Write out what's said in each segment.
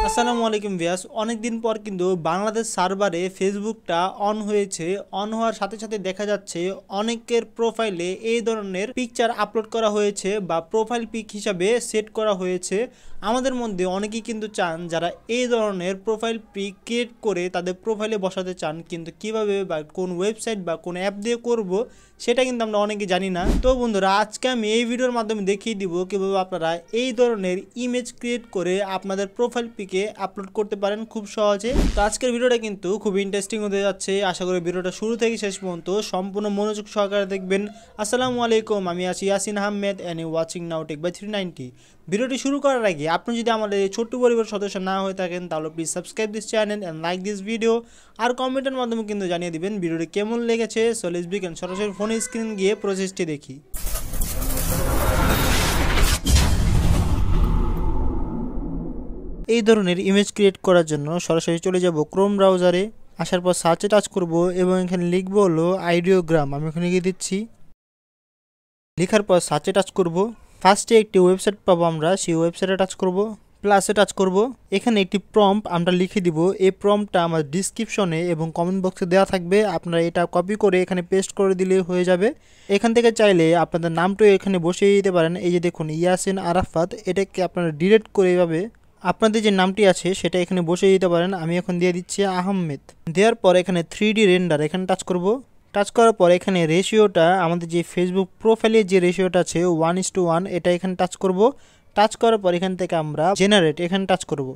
আসসালামু আলাইকুম ভিউয়ার্স, অনেক দিন পর কিন্তু বাংলাদেশ সার্ভারে ফেসবুকটা অন হয়েছে। অন হওয়ার সাথে সাথে দেখা যাচ্ছে অনেকের প্রোফাইলে এই ধরনের পিকচার আপলোড করা হয়েছে বা প্রোফাইল পিক হিসাবে সেট করা হয়েছে। আমাদের মধ্যে অনেকেই কিন্তু চান যারা এই ধরনের প্রোফাইল পিক ক্রিয়েট করে তাদের প্রোফাইলে বসাতে চান, কিন্তু কিভাবে বা কোন ওয়েবসাইট বা কোন অ্যাপ দিয়ে করব সেটা কিন্তু আমরা অনেকে জানি না। তো বন্ধুরা, আজকে আমি এই ভিডিওর মাধ্যমে দেখিয়ে দিব কিভাবে আপনারা এই ধরনের ইমেজ ক্রিয়েট করে আপনাদের প্রোফাইল পিকে আপলোড করতে পারেন খুব সহজে। তো আজকের ভিডিওটা কিন্তু খুব ইন্টারেস্টিং হতে যাচ্ছে। আশা করি ভিডিওটা শুরু থেকে শেষ পর্যন্ত সম্পূর্ণ মনোযোগ সহকারে দেখবেন। আসসালামু আলাইকুম, আমি আছি Yasin Ahmed and watching now tech by 390। ভিডিওটি শুরু করার আগে আপনি যদি আমাদের এই ছোট্ট পরিবার সদস্য না হয়ে থাকেন তাহলে please subscribe this channel and like this video. আর কমেন্টের মাধ্যমে কিন্তু জানিয়ে দিবেন ভিডিওটি কেমন লেগেছে। So let's begin. সরাসরি ফোনের স্ক্রিন গিয়ে প্রসেসটি দেখি। এই ধরনের ইমেজ ক্রিয়েট করার জন্য সরাসরি চলে যাব ক্রোম ব্রাউজারে। আসার পর সার্চে টাচ করব এবং এখানে লিখবো হলো আইডিওগ্রাম। আমি এখানে লিখে দিচ্ছি। লেখার পর সার্চে টাচ করব। ফার্স্টে একটি ওয়েবসাইট পাবো, আমরা সেই ওয়েবসাইটে টাচ করব। প্লাসে টাচ করব। এখানে একটি প্রম্পট আমরা লিখে দিব। এই প্রম্পটটা আমার ডিসক্রিপশনে এবং কমেন্ট বক্সে দেওয়া থাকবে। আপনারা এটা কপি করে এখানে পেস্ট করে দিলে হয়ে যাবে। এখান থেকে চাইলে আপনাদের নামটাও এখানে বসিয়ে দিতে পারেন। এই যে দেখুন, ইয়াসিন আরাফাত, এটাকে আপনারা ডিলিট করে এভাবে আপনাদের যে নামটি আছে সেটা এখানে বসিয়ে দিতে পারেন। আমি এখন দিয়ে দিচ্ছি আহমেদ। দেওয়ার পর এখানে 3D রেন্ডার এখানে টাচ করব। টাচ করার পর এখানে রেশিওটা আমাদের যে ফেসবুক প্রোফাইলের যে রেশিওটা আছে 1:1, এটা এখানে টাচ করব। টাচ করার পর এখান থেকে আমরা জেনারেট এখানে টাচ করব।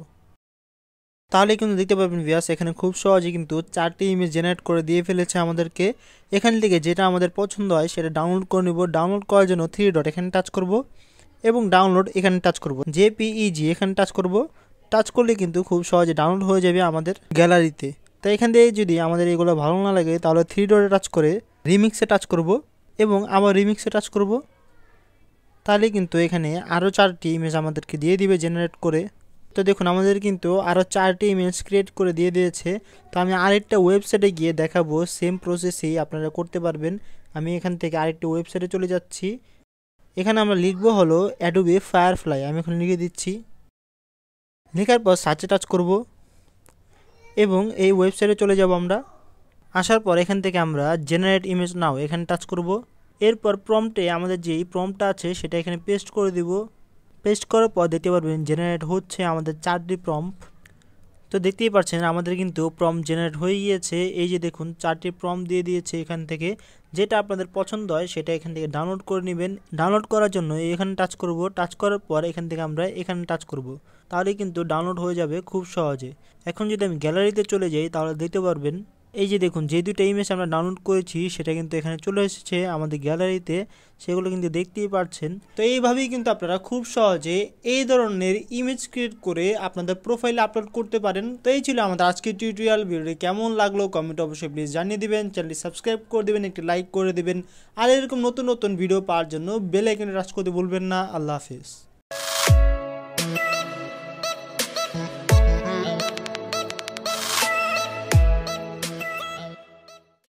তাহলে কিন্তু দেখতে পাবেন ভিউয়ার্স, এখানে খুব সহজে কিন্তু 4টি ইমেজ জেনারেট করে দিয়ে ফেলেছে আমাদেরকে। এখান থেকে যেটা আমাদের পছন্দ হয় সেটা ডাউনলোড করে নেব। ডাউনলোড করার জন্য 3 ডট এখানে টাচ করব এবং ডাউনলোড এখানে টাচ করব। জেপিইজি এখানে টাচ করব। টাচ করলে কিন্তু খুব সহজে ডাউনলোড হয়ে যাবে আমাদের গ্যালারিতে। তো এখান থেকে যদি আমাদের এগুলো ভালো না লাগে তাহলে 3 ডটে টাচ করে রিমিক্সে টাচ করব এবং আবার রিমিক্সে টাচ করব। তাহলে কিন্তু এখানে আরও 4টি ইমেজ আমাদেরকে দিয়ে দিবে জেনারেট করে। তো দেখুন, আমাদের কিন্তু আরও 4টি ইমেজ ক্রিয়েট করে দিয়ে দিয়েছে। তো আমি আরেকটা ওয়েবসাইটে গিয়ে দেখাবো সেম প্রসেসেই আপনারা করতে পারবেন। আমি এখান থেকে আরেকটি ওয়েবসাইটে চলে যাচ্ছি। এখানে আমরা লিখবো হলো অ্যাডোবি ফায়ারফ্লাই। আমি এখন লিখে দিচ্ছি। লেখার পর সার্চে টাচ করব এবং এই ওয়েবসাইটে চলে যাব আমরা। আসার পর এখান থেকে আমরা জেনারেট ইমেজ নাও এখানে টাচ করব। এরপর প্রম্পটে আমাদের যেই প্রম্পটটা আছে সেটা এখানে পেস্ট করে দিব। পেস্ট করার পর দেখতে পারবেন জেনারেট হচ্ছে আমাদের 4টি প্রম্পট। তো দেখতেই পাচ্ছেন আমাদের কিন্তু প্রম্পট জেনারেট হয়ে গিয়েছে। এই যে দেখুন, 4টি প্রম্পট দিয়ে দিয়েছে। এখান থেকে যেটা আপনাদের পছন্দ হয় সেটা এখান থেকে ডাউনলোড করে নেবেন। ডাউনলোড করার জন্য এখানে টাচ করব। টাচ করার পর এখান থেকে আমরা এখানে টাচ করব। তাহলে কিন্তু ডাউনলোড হয়ে যাবে খুব সহজে। এখন যদি আমি গ্যালারিতে চলে যাই তাহলে দেখতে পারবেন এই যে দেখুন, যে দুটো ইমেজ আমরা ডাউনলোড করেছি সেটা কিন্তু এখানে চলে এসেছে আমাদের গ্যালারিতে। সেগুলো কিন্তু দেখতেই পাচ্ছেন। তো এইভাবেই কিন্তু আপনারা খুব সহজে এই ধরনের ইমেজ ক্রিয়েট করে আপনাদের প্রোফাইলে আপলোড করতে পারেন। তো এই ছিল আমাদের আজকের টিউটোরিয়াল। ভিডিওটি কেমন লাগলো কমেন্ট অবশ্যই প্লিজ জানিয়ে দিবেন। চ্যানেলটি সাবস্ক্রাইব করে দেবেন, একটি লাইক করে দেবেন। আর এরকম নতুন নতুন ভিডিও পাওয়ার জন্য বেল আইকনে টাচ করতে ভুলবেন না। আল্লাহ হাফেজ।